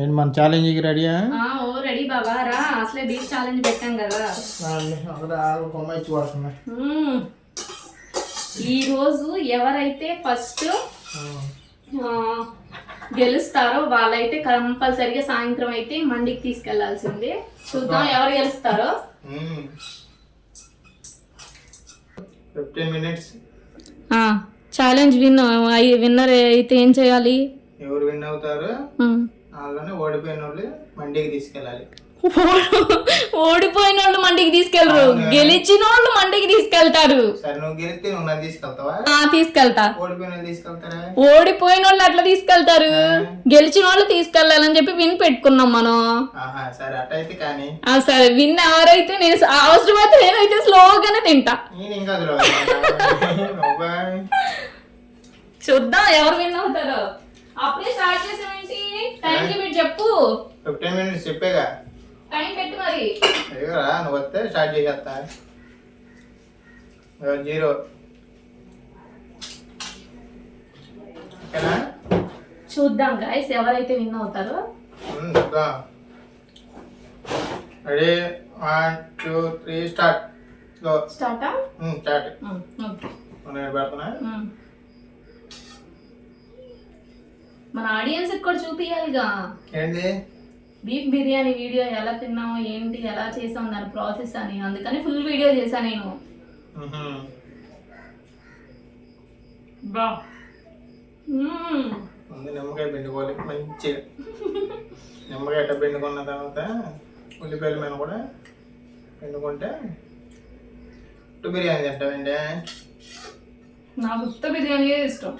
ఏంటి మన ఛాలెంజ్కి రెడీయా? ఓ రెడీ బాబా రా, అసలే బీచ్ ఛాలెంజ్ పెట్టాం కదా. ఈ రోజు ఎవరైతే ఫస్ట్ గెలుస్తారో వాళ్ళైతే కంపల్సరిగా సాయంత్రం అయితే మండికి తీసుకెళ్లాల్సింది. చూద్దాం ఎవరు గెలుస్తారో. 15 minutes. ఛాలెంజ్ విన్నర్ అయితే ఏం చేయాలి? ఎవరు విన్ అవుతారో వాళ్ళని ఓడిపోయిన వాళ్ళు మండికి తీసుకెళ్ళాలి. ఓడిపోయిన వాళ్ళు మండికి తీసుకెళ్లరు, గెలిచిన వాళ్ళు మండికి తీసుకెళ్తారు. సరే, నువ్వు గెలిస్తే నువ్వు నన్ను తీసుకెళ్తావా? తీసుకెళ్తా. ఓడిపోయిన వాళ్ళు తీసుకెళ్తారా? ఓడిపోయిన వాళ్ళు అట్లా తీసుకెళ్తారు, గెలిచిన వాళ్ళు తీసుకెళ్లాలని చెప్పి విన్ పెట్టుకున్నాం మనం. సరే అట్టయితే కానీ. సరే, విన్ ఎవరైతే నేను అవసరమైతే నేనైతే స్లోగానే తింటా. నేను ఇంకా చూద్దాం ఎవరు విన్ అవుతారో. అప్పుడే స్టార్ట్ చేసామేంటి? టైం లిమిట్ చెప్పు. 15 minutes చెప్పేగా. టైం పెట్టు మరి. అయ్యోరా, నువ్వు వస్తే స్టార్ట్ చేసేస్తా. 0. ఓకేనా? చూద్దాం గైస్ ఎవరైతే విన్ అవుతారో. చూద్దాం. Ready, 1 2 3 start. స్టార్టా? స్టార్ట్. ఓకే, నేను పెడుతున్నా. మన ఆడియన్స్ కూడా చూపియాలిగా. ఏంటి? బీఫ్ బిర్యానీ వీడియో ఎలా తిన్నామో ఏంటి ఎలా చేసాం దాని ప్రాసెస్ అని, అందుకని ఫుల్ వీడియో చేశా నేను. బా ముందు నిమ్మకాయ పిండుకోవాలి మంచిగా. నిమ్మకాయ ఎట్ట పిండుకున్న తర్వాత ఉల్లిపాయల మీద కూడా పిండుకుంటే ఉట్టు బిర్యానీ తింటామండి. నాకు ఉత్త బిర్యానీ ఇష్టం.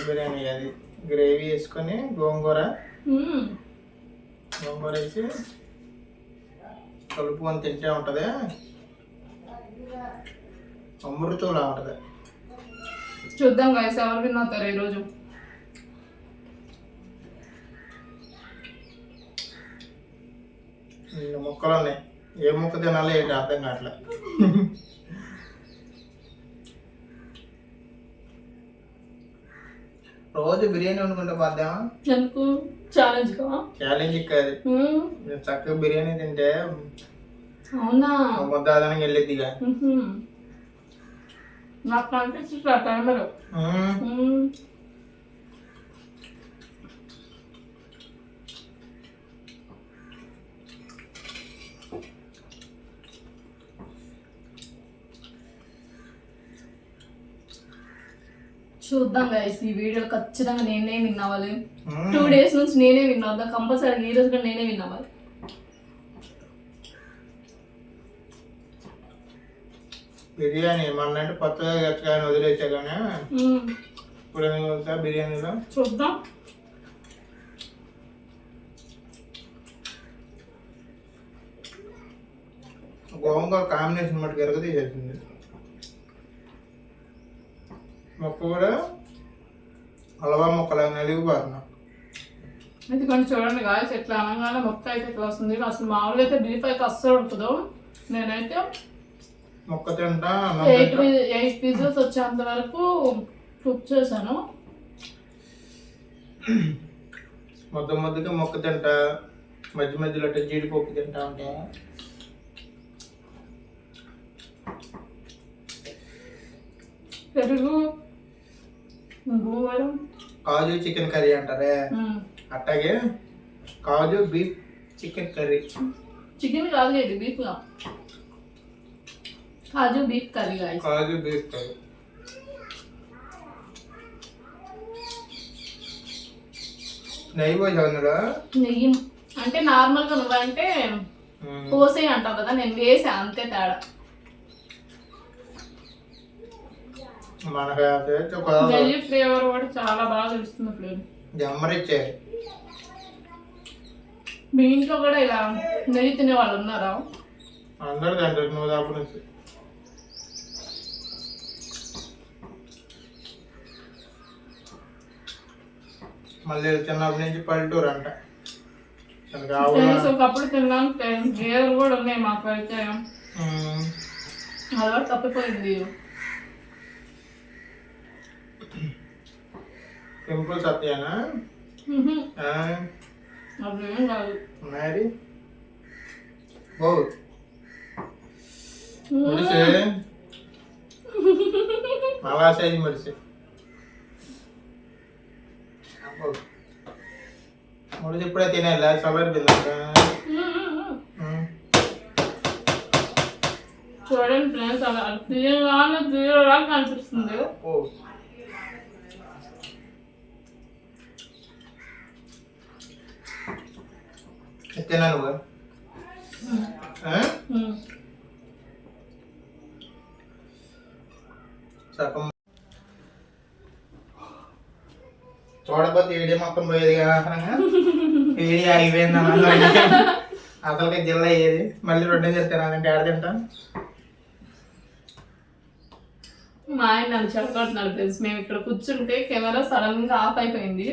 బిర్యానీ అది గ్రేవీ వేసుకొని గోంగూర వేసి కలుపుకొని తింటే ఉంటుంది, అమృతంలా ఉంటుంది. చూద్దాం గైస్ ఎవరు విన్ అవుతారు ఈరోజు. ముక్కలు ఉన్నాయి, ఏ ముక్క తినాలో ఏంటి అర్థం కావట్లే. రోజు బిర్యానీ వండుకుంటే పోద్దామా? ఎందుకు ఛాలెంజ్ ఛాలెంజ్ కాదు, చక్కగా బిర్యానీ తింటే అవునా ముద్దాదానికి వెళ్ళిద్దిగా. నాకు కనిపిస్తుంది. చూద్దాం గైస్, ఈ వీడియోలో ఖచ్చితంగా నేనే విన్ అవ్వాలి. 2 days నుంచి నేనే విన్ అవుతాను కంపల్సరీ. ఈ రోజు కూడా నేనే విన్ అవ్వాలి. బిర్యానీ మొన్నంటే కొత్తగా గచ్చగానే వదిలేసా కానీ ఇప్పుడు ఎందుకు వస్తా బిర్యానీలో. చూద్దాం. గోంగూర కాంబినేషన్ మటుకు ఎరగ తీసేసింది. మొక్క కూడా హల్వా మొక్కలా నలిగిపోతున్నా. ఎందుకంటే చూడండి గాయస్ ఎట్లా అనగానే మొక్క అయితే ఎట్లా వస్తుంది. అసలు మామూలుగా అయితే బీఫ్ అయితే అస్సలు ఉంటుందో. నేనైతే మొక్క తింటా 8 pieces వచ్చేంత వరకు కుక్ చేశాను. ముద్దగా మొక్క తింటా, మధ్య మధ్యలో జీడిపప్పు తింటా ఉంటా. పెరుగు, కాజు చికెన్ కర్రీ అంటారే, అట్లాగే కాజు బీఫ్ చికెన్ కర్రీ. చికెన్ కాదు ఇది బీఫ్. కాజు బీఫ్ కర్రీ. కాజు బీఫ్ కర్రీ. నెయ్యి పోసా అందులో. నెయ్యి అంటే నార్మల్గా నువ్వంటే పోసే అంటావు కదా, నేను వేసా అంతే తేడా. నెయ్యి ఫ్లేవర్ కూడా చాలా బాగా తెలుస్తుంది. ఫ్లేవర్ జమ్మరిచ్చే. మీ ఇంట్లో కూడా ఇలా నెయ్యి తినే వాళ్ళు ఉన్నారా? అందరూ తింటారు. నువ్వు దాపు నుంచి మళ్ళీ చిన్నప్పటి నుంచి పల్లెటూరు అంట. ఒకప్పుడు తిన్నాను, గేదెలు కూడా ఉన్నాయి మాకు అయితే. అలవాటు తప్పిపోయింది. పింపుల్స్ వస్తాయనా? అదేం కాదు. మరి ఓ ముడిసే మళ్ళా సైజు ముడిసే ముడిసి ఇప్పుడే తినేలా చల్లరి పిల్లలు. చూడండి ఫ్రెండ్స్, అలా తీయగానే తీయలా కనిపిస్తుంది. ఓ తిన్నా నువ్వు సగం చూడకపోతే ఏడి మొత్తం పోయేది కదా. ఏడి అయిపోయింది అన్న అసలుగా జిల్లా అయ్యేది. మళ్ళీ రెండు తినాలంటే ఆడ తింటా. మా ఆయన నన్ను చెప్పగలుగుతున్నాడు ఫ్రెండ్స్. మేము ఇక్కడ కూర్చుంటే కెమెరా సడన్ గా ఆఫ్ అయిపోయింది.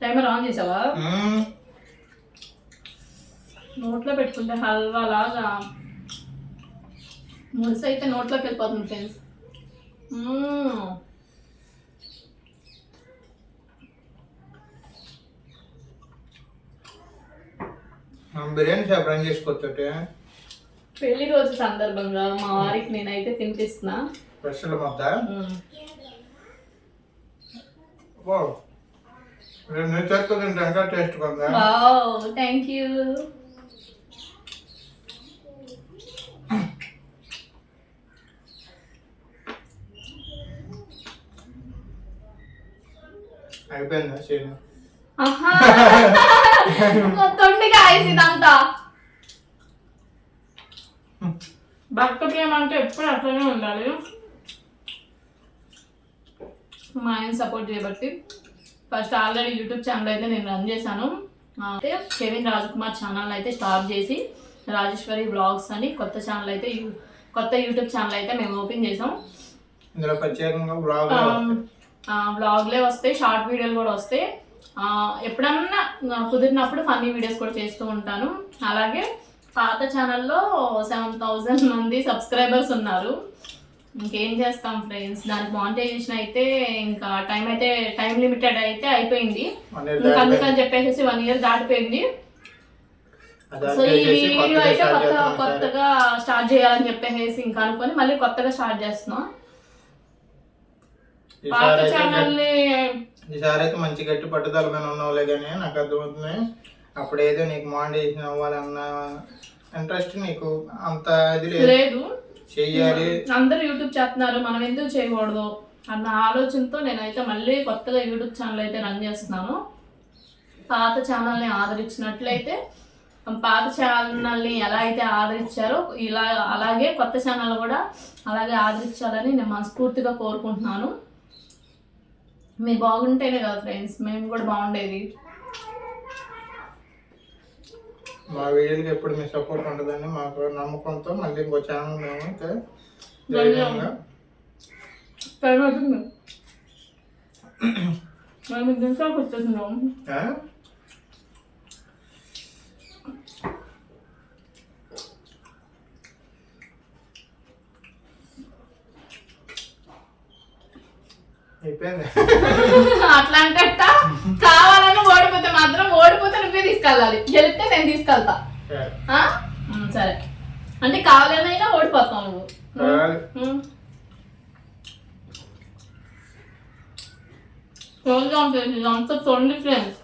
టైమర్ ఆన్ చేసావా? నోట్లో పెట్టుకుంటే హల్వా లాగా ముడిసి అయితే నోట్లోకి వెళ్ళిపోతుంది ఫ్రెండ్స్. బిర్యానీ షాప్ రన్ చేసుకోవచ్చు. పెళ్లి రోజు సందర్భంగా మా వారికి నేనైతే తినిపిస్తున్నా. స్పెషల్ మొత్త నేను చేస్తూ తింటే ఇంకా టేస్ట్ కొందా. Thank you. అయిపోయిందా చేయను తొండిగా ఐసి ఇదంతా. భర్త ప్రేమ అంటే ఎప్పుడు అట్లనే ఉండాలి. మా ఆయన సపోర్ట్ చేయబట్టి ఫస్ట్ ఆల్రెడీ యూట్యూబ్ ఛానల్ అయితే నేను రన్ చేశాను. అయితే కెవిన్ రాజ్కుమార్ ఛానల్ అయితే స్టార్ట్ చేసి రాజేశ్వరి బ్లాగ్స్ అని కొత్త ఛానల్ అయితే కొత్త యూట్యూబ్ ఛానల్ అయితే మేము ఓపెన్ చేసాం. ఇందులో ప్రత్యేకంగా బ్లాగ్లే వస్తాయి, షార్ట్ వీడియోలు కూడా వస్తాయి. ఎప్పుడన్నా కుదిరినప్పుడు ఫన్నీ వీడియోస్ కూడా చేస్తూ ఉంటాను. అలాగే పాత ఛానల్లో 7,000 మంది సబ్స్క్రైబర్స్ ఉన్నారు. ఇంకేం చేస్తాం ఫ్రెండ్స్, దానికి మానిటైజేషన్ అయితే ఇంకా టైం లిమిటెడ్ అయితే అయిపోయింది. ఇంకా అందుకని చెప్పేసి 1 year దాటిపోయింది. సో ఈ వీడియో అయితే కొత్తగా స్టార్ట్ చేయాలని చెప్పేసి ఇంకా అనుకొని మళ్ళీ కొత్తగా స్టార్ట్ చేస్తున్నాం. పాత ఛానల్ని ఈసారి అయితే మంచి గట్టి పట్టుదల మీద ఉన్నావులే. కానీ నాకు అర్థమవుతుంది, అప్పుడేదో నీకు మానిటైజేషన్ అవ్వాలన్న ఇంట్రెస్ట్ నీకు అంత ఇది లేదు. చెయ్యాలి, అందరూ యూట్యూబ్ చేస్తున్నారు, మనం ఎందుకు చేయకూడదు అన్న ఆలోచనతో నేనైతే మళ్ళీ కొత్తగా యూట్యూబ్ ఛానల్ అయితే రన్ చేస్తున్నాను. పాత ఛానల్ని ఆదరించినట్లయితే పాత ఛానల్ని ఎలా అయితే ఆదరించారో అలాగే కొత్త ఛానల్ కూడా అలాగే ఆదరించాలని నేను మనస్ఫూర్తిగా కోరుకుంటున్నాను. మీరు బాగుంటేనే కదా ఫ్రెండ్స్ మేము కూడా బాగుండేది. మా వీడియోకి ఎప్పుడు మీ సపోర్ట్ ఉంటుందని మాకు నమ్మకంతో మళ్ళీ ఇంకో ఛానల్ మేము వచ్చేస్తున్నాం. అట్లా అంటే కావాలని ఓడిపోతే మాత్రం ఓడిపోతే నువ్వే తీసుకెళ్ళాలి, గెలిస్తే నేను తీసుకెళ్తా. సరే అంటే కావాలనైనా ఓడిపోతావు నువ్వు. అంత తొండి ఫ్రెండ్స్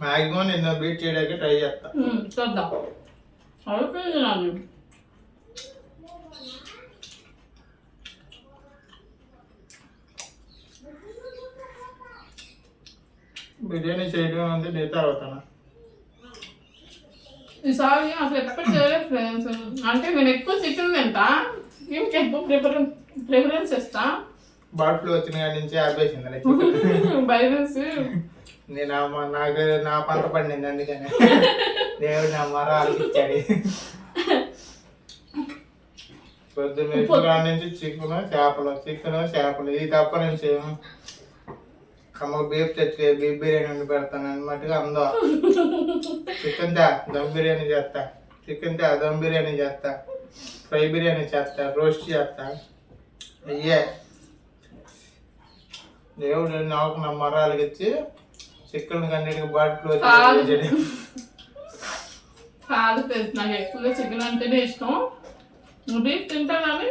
మాక్సిమం నిన్న బీట్ చేయడానికి ట్రై చేస్తా. చూద్దాం. అయిపోయింది నాకు. బిర్యానీ చేయడం అంటే నేత అవుతాను ఈసారి అసలు ఎక్కడ చేయలేదు ఫ్రెండ్స్. అంటే నేను ఎక్కువ చికెన్ తింటా, చికెన్కి ఎక్కువ ప్రిఫరెన్స్ ఇస్తా. బర్డ్ ఫ్లూ వచ్చిన కాడి నుంచి ఆపేసింది వైరస్. నాకు నా పంట పండింది, అందుకని దేవుడు నా మర ఆలోచించాడు. పొద్దున్న నుంచి చికెన్ చేపలు ఇది తప్ప నుంచి బీఫ్ తెచ్చి బీఫ్ బిర్యానీ వండి పెడతాను అన్నట్టుగా అందో. చికెన్ తే దమ్ బిర్యానీ చేస్తా, చికెన్ తే దమ్ బిర్యానీ చేస్తా, ఫ్రై బిర్యానీ చేస్తా, రోస్ట్ చేస్తా. అయ్యే దేవుడు నాకు నా మరాలకి ఇచ్చి చికెన్ కన్నిటికి బాటిల్ కాదు ఫ్రెండ్స్, నాకు ఎక్కువగా చికెన్ అంటేనే ఇష్టం. బీఫ్ తింటా కానీ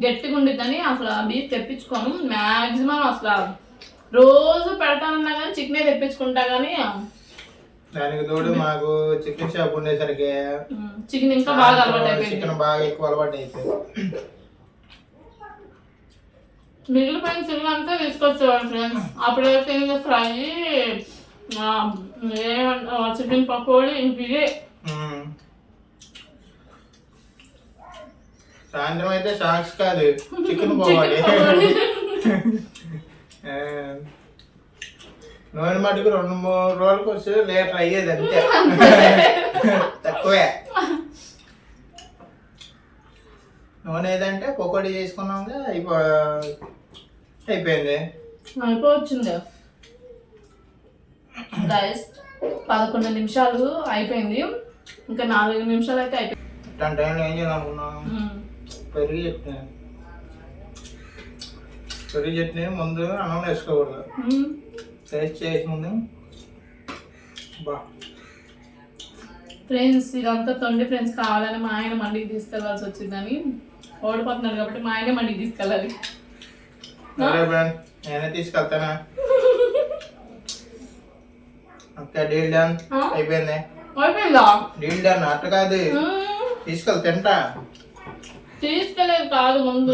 గట్టిగా ఉండిద్దని అసలు బీఫ్ తెప్పించుకోను. మ్యాక్సిమం అసలు రోజు పెడతానన్నా కానీ చికెనే తెప్పించుకుంటా కానీ దానికి తోడు మాకు చికెన్ షాప్ ఉండేసరికి చికెన్ ఇంకా బాగా అలవాటు అయిపోయింది. చికెన్ బాగా ఎక్కువ అలవాటు అయిపోయింది. మిగిలిపోయిన చికెన్ అంతా తీసుకొచ్చేవాడు ఫ్రెండ్స్. అప్పుడైతే ఇంకా ఫ్రై, చికెన్ పకోడీ, ఇంక ఇదే. సాయంత్రం అయితే షాక్స్ కాదు, చికెన్ పకోడీ. నూనె మటుకు 2-3 రోజులకు వచ్చి లీటర్ అయ్యేది అంతే, తక్కువే. నూనె ఏదంటే పకోడీ చేసుకున్నాక అయిపోయింది. అయిపోవచ్చింది రైస్. 11 నిమిషాలు అయిపోయింది, ఇంకా 4 నిమిషాలు అయితే అయిపోయింది. ఇట్లాంటి టైంలో ఏం చేయాలనుకున్నాను, పెరుగు చట్నీ ముందు అన్నం వేసుకోకూడదు, టేస్ట్ చేసి ముందు. ఫ్రెండ్స్ ఇదంతా తొండి ఫ్రెండ్స్, కావాలని మా ఆయన మండికి తీసుకెళ్లాల్సి వచ్చిందని. ఓడిపోతున్నాడు కాబట్టి మా ఆయనే మండికి తీసుకెళ్ళాలి. నేనే తీసుకెళ్తానా? Okay, deal done. అయిపోయింది. అయిపోయిందా? Deal done. అట్ట కాదు, తీసుకెళ్ళి తింటా. తీసుకెళ్ళేది కాదు, ముందు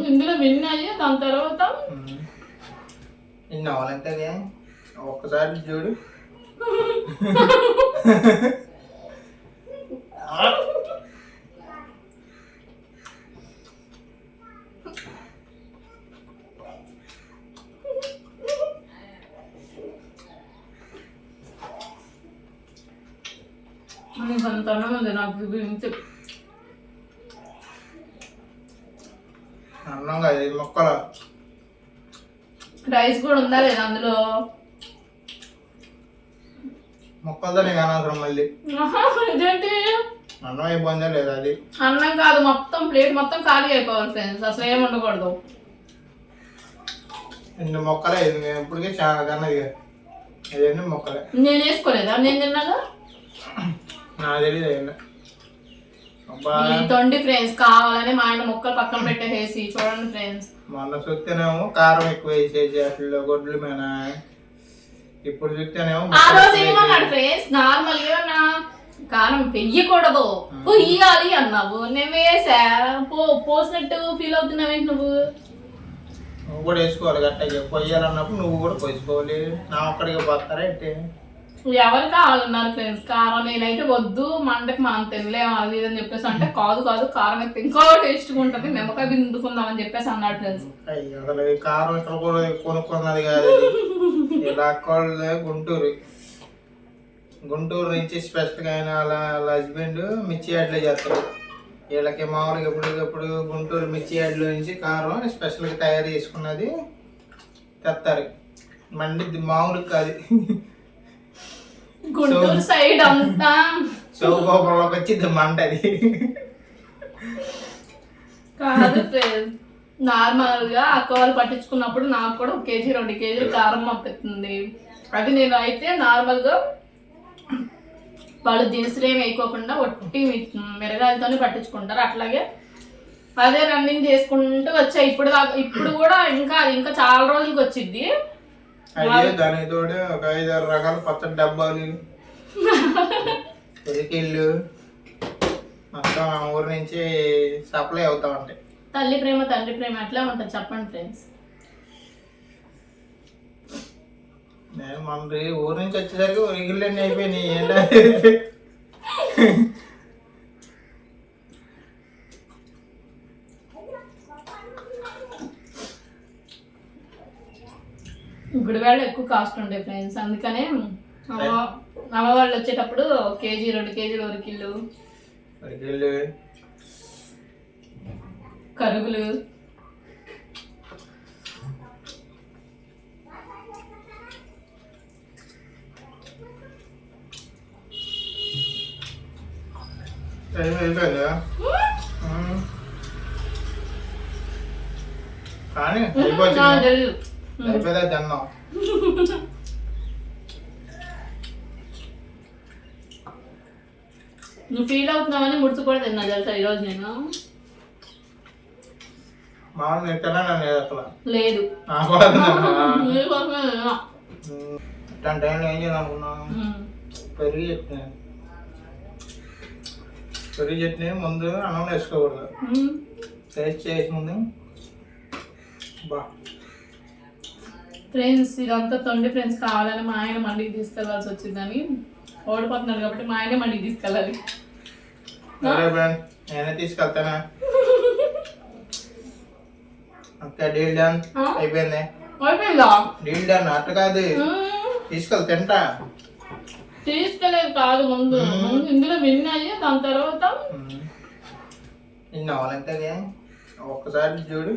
ఇందులో విన్ అయ్యి దాని తర్వాత నిన్న అవ్వాలంటే ఒక్కసారి చూడు. నాకు గురించి అన్నం కాదు, మొక్కలు. రైస్ కూడా ఉందా లేదా అందులో? మొక్కలతో నీకు అనవసరం మళ్ళీ. ఇదేంటి అన్నం అయిపోయిందా లేదా? అది అన్నం కాదు, మొత్తం ప్లేట్ మొత్తం ఖాళీ అయిపోవాలి ఫ్రెండ్స్, అసలు ఏమి ఉండకూడదు. ఇన్ని మొక్కలే, ఇది నేను ఇప్పటికే చాలా కన్నది. అదేంటి మొక్కలే. నేను వేసుకోలేదా? నేను తిన్నాగా, నాకు తెలియదు. తొండి ఫ్రెండ్స్, కావాలని మా ఆయన మొక్కలు పక్కన పెట్టేసి చూడండి ఫ్రెండ్స్. మొన్న చూస్తేనేమో కారం ఎక్కువ వేసేసి అట్లా గొడ్ల మీద, ఇప్పుడు చూస్తేనేమో ఆ రోజు ఏమన్నాడు ఫ్రెండ్స్, నార్మల్ ఏమన్నా కారం వెయ్యకూడదు పొయ్యాలి అన్నావు, నేను వేసా. పోసినట్టు ఫీల్ అవుతున్నావేంటి నువ్వు? నువ్వు కూడా వేసుకోవాలి గట్టగా, పొయ్యాలన్నప్పుడు నువ్వు కూడా పోసుకోవాలి. నా ఒక్కడిగా పోతారా అయితే? ఎవరు కావాలన్నారు ఫ్రెండ్స్ కారం? నేనైతే వద్దు, మంటకి మనం తినలేము అది ఇది అని చెప్పేసి అంటే, కాదు కారం అయితే ఇంకా టేస్ట్గా ఉంటుంది, నిమ్మకాయ బిందుకుందామని చెప్పేసి అన్నాడు ఫ్రెండ్స్. అసలు కారం ఇక్కడ కూడా కొనుక్కున్నది కాదు, ఇలా గుంటూరు నుంచి స్పెషల్గా అయిన వాళ్ళ హస్బెండ్ మిర్చి యాడ్లో చేస్తారు. వీళ్ళకి మామూలుగా ఎప్పటికప్పుడు గుంటూరు మిర్చి యాడ్లో నుంచి కారం స్పెషల్గా తయారు చేసుకున్నది తెస్తారు. మండి మామూలు కాదు, గుంటూరు సైడ్ అంతా చౌకోపంలోకి వచ్చింది మంటది కాదు ఫ్రెండ్స్. నార్మల్ గా అక్క వాళ్ళు పట్టించుకున్నప్పుడు నాకు కూడా 1 కేజీ 2 కేజీలు కారం పంపిస్తుంది. అది నేను అయితే నార్మల్ గా వాళ్ళు దినుసులు ఏమి వేయకోకుండా ఒట్టి మిరగాయలతోనే పట్టించుకుంటారు. అట్లాగే అదే రన్నింగ్ చేసుకుంటూ వచ్చాయి. ఇప్పుడు కూడా ఇంకా చాలా రోజులకి వచ్చింది. దానికి తోడు ఒక 5-6 రకాల పచ్చడి డబ్బాలు, పెరికిళ్ళు మొత్తం ఊరి నుంచి సప్లై అవుతా ఉంటాయి. తల్లి ప్రేమ తండ్రి ప్రేమ ఎట్లా ఉంటుంది చెప్పండి ఫ్రెండ్స్. నేను మన ఊరి నుంచి వచ్చేసరికి రిగిళ్ళన్నీ అయిపోయినాయి. ఏంటంటే గుడివాడ ఎక్కువ కాస్ట్ ఉండే ఫ్రెండ్స్, అందుకనే అమ్మ వాళ్ళు వచ్చేటప్పుడు 1 కేజీ 2 కేజీలు ఉరికిళ్ళు, కరుగులు, కానీ అయిపోయిందా తిన్నాం. నువ్వు ఫీల్ అవుతున్నావని ముడుచు కూడా తిన్నా తెలుసా ఈరోజు నేను. మామూలు తింటానా నన్ను అసలు లేదు నాకు కూడా తిన్నాను. నీకోసమే తిన్నా. ఇట్లాంటి టైంలో ఏం చేయాలనుకున్నాను, పెరుగు చట్నీ. పెరుగు చట్నీ ముందు అన్నం వేసుకోకూడదు, టేస్ట్ చేసి ముందు. బా ఫ్రెండ్స్ ఇదంతా తొండి ఫ్రెండ్స్ కావాలని మా ఆయన మండికి తీసుకెళ్లాల్సి వచ్చిందని ఓడిపోతున్నాడు కాబట్టి మా ఆయనే మండికి తీసుకెళ్ళాలి. నేనే తీసుకెళ్తానా? ఓకే డీల్ డన్, అయిపోయింది. అయిపోయిందా? Deal done. అట్లా కాదు, తీసుకెళ్ళి తింటా. తీసుకెళ్ళేది కాదు, ముందు ఇందులో విన్నాయి, దాని తర్వాత నిన్న అవ్వాలంటే ఒక్కసారి చూడు.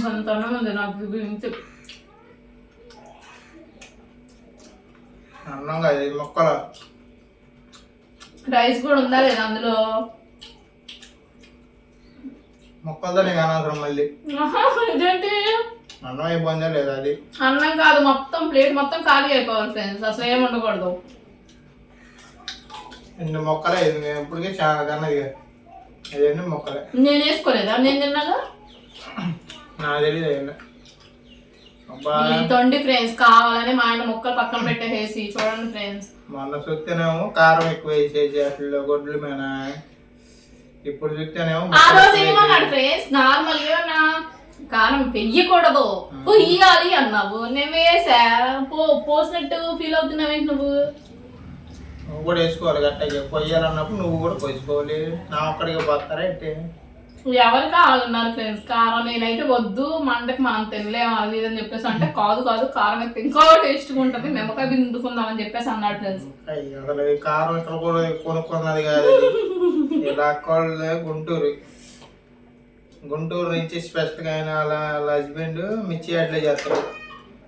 అంత అన్నం ఉంది నాకు గురించి. అన్నం కాదు, మొక్కలు. రైస్ కూడా ఉందా లేదా అందులో? మొక్కలతో నీకు అనవసరం మళ్ళీ. ఇదేంటి అన్నం అయిపోయిందా లేదా? అది అన్నం కాదు, మొత్తం ప్లేట్ మొత్తం ఖాళీ అయిపోవాలి ఫ్రెండ్స్, అసలు ఏమి ఉండకూడదు. ఇన్ని మొక్కలే, ఇది నేను ఇప్పటికే చాలా కన్నది. అదేంటి మొక్కలే, నేను వేసుకోలేదా? నేను తిన్నాగా. నాకు తెలియదు. ఈ తొండి ఫ్రెండ్స్ కావాలని మా ఆయన మొక్కలు పక్కన పెట్టేసి చూడండి ఫ్రెండ్స్. మొన్న చూస్తేనేమో కారం ఎక్కువ వేసేసి అట్లా గొడ్ల మీద, ఇప్పుడు చూస్తేనేమో ఆ రోజు ఏమన్నాడు ఫ్రెండ్స్, నార్మల్ గా నా కారం వెయ్యకూడదు పొయ్యాలి అన్నావు, నేను వేసా. పోసినట్టు ఫీల్ అవుతున్నావేంటి నువ్వు? నువ్వు కూడా వేసుకోవాలి గట్టగా, పొయ్యాలన్నప్పుడు నువ్వు కూడా పోసుకోవాలి. నా ఒక్కడిగా పోతారా అయితే? ఎవరు కావాలన్నారు ఫ్రెండ్స్ కారం? నేనైతే వద్దు, మంటకి మనం తినలేము అది ఇది అని చెప్పేసి అంటే, కాదు కాదు కారం అయితే ఇంకా టేస్ట్గా ఉంటుంది, నిమ్మకాయ పిండుకుందామని చెప్పేసి అన్నాడు ఫ్రెండ్స్. అసలు కారం ఇక్కడ కూడా కొనుక్కున్నది కాదు, ఇలా గుంటూరు గుంటూరు నుంచి స్పెషల్గా అయిన వాళ్ళ హస్బెండ్ మిర్చి యాడ్లో చేస్తాడు.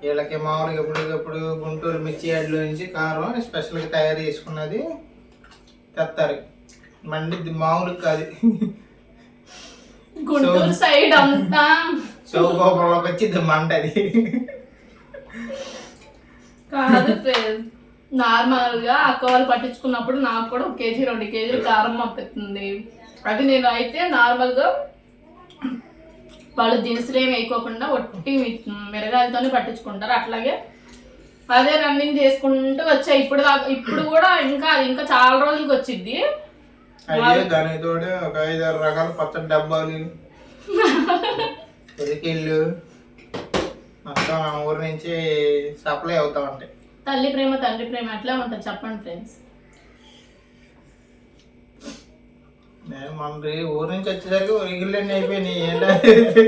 వీళ్ళకి మామూలుగా ఎప్పుడు గుంటూరు మిర్చి యాడ్లో నుంచి కారం స్పెషల్గా తయారు చేసుకున్నది తెస్తారు. మండిద్ది మామూలు కాదు, గుంటూరు సైడ్ అంతా చౌకోపంలోకి వచ్చింది మంట. అది కాదు ఫ్రెండ్స్, నార్మల్ గా అక్క వాళ్ళు పట్టించుకున్నప్పుడు నాకు కూడా 1 కేజీ 2 కేజీలు కారం పంపిస్తుంది. అది నేను అయితే నార్మల్ గా వాళ్ళు దినుసులు ఏమి వేయకోకుండా ఒట్టి మిరగాయలతోనే పట్టించుకుంటారు. అట్లాగే అదే రన్నింగ్ చేసుకుంటూ వచ్చా. ఇప్పుడు కూడా ఇంకా చాలా రోజులకి వచ్చింది. అయ్యే దానికి తోడు ఒక 5-6 రకాల పచ్చడి డబ్బాలు, ఉరికిళ్ళు మొత్తం ఊరి నుంచి సప్లై అవుతా ఉంటాయి. తల్లి ప్రేమ తండ్రి ప్రేమ ఎట్లా ఉంటుంది చెప్పండి ఫ్రెండ్స్. నేను మన ఊరి నుంచి వచ్చేసరికి ఉరికిళ్ళన్నీ అయిపోయినాయి. ఏంటంటే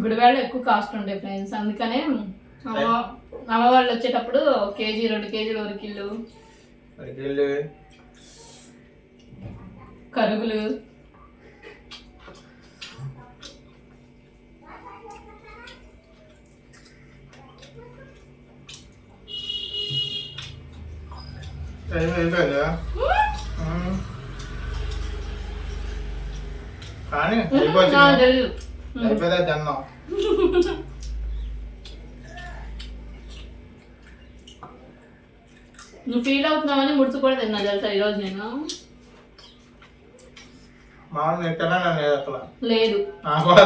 గుడివాడలో ఎక్కువ కాస్ట్ ఉంటాయి ఫ్రెండ్స్, అందుకనే అమ్మ వాళ్ళు వచ్చేటప్పుడు 1 కేజీ 2 కేజీలు ఉరికిళ్ళు, కరుగులు, కానీ అయిపోయిందా తిన్నాం. నువ్వు ఫీల్ అవుతున్నావని ముడుచు కూడా తిన్నా తెలుసా ఈరోజు నేను. మామూలు తింటానా నన్ను అసలు లేదు నాకు కూడా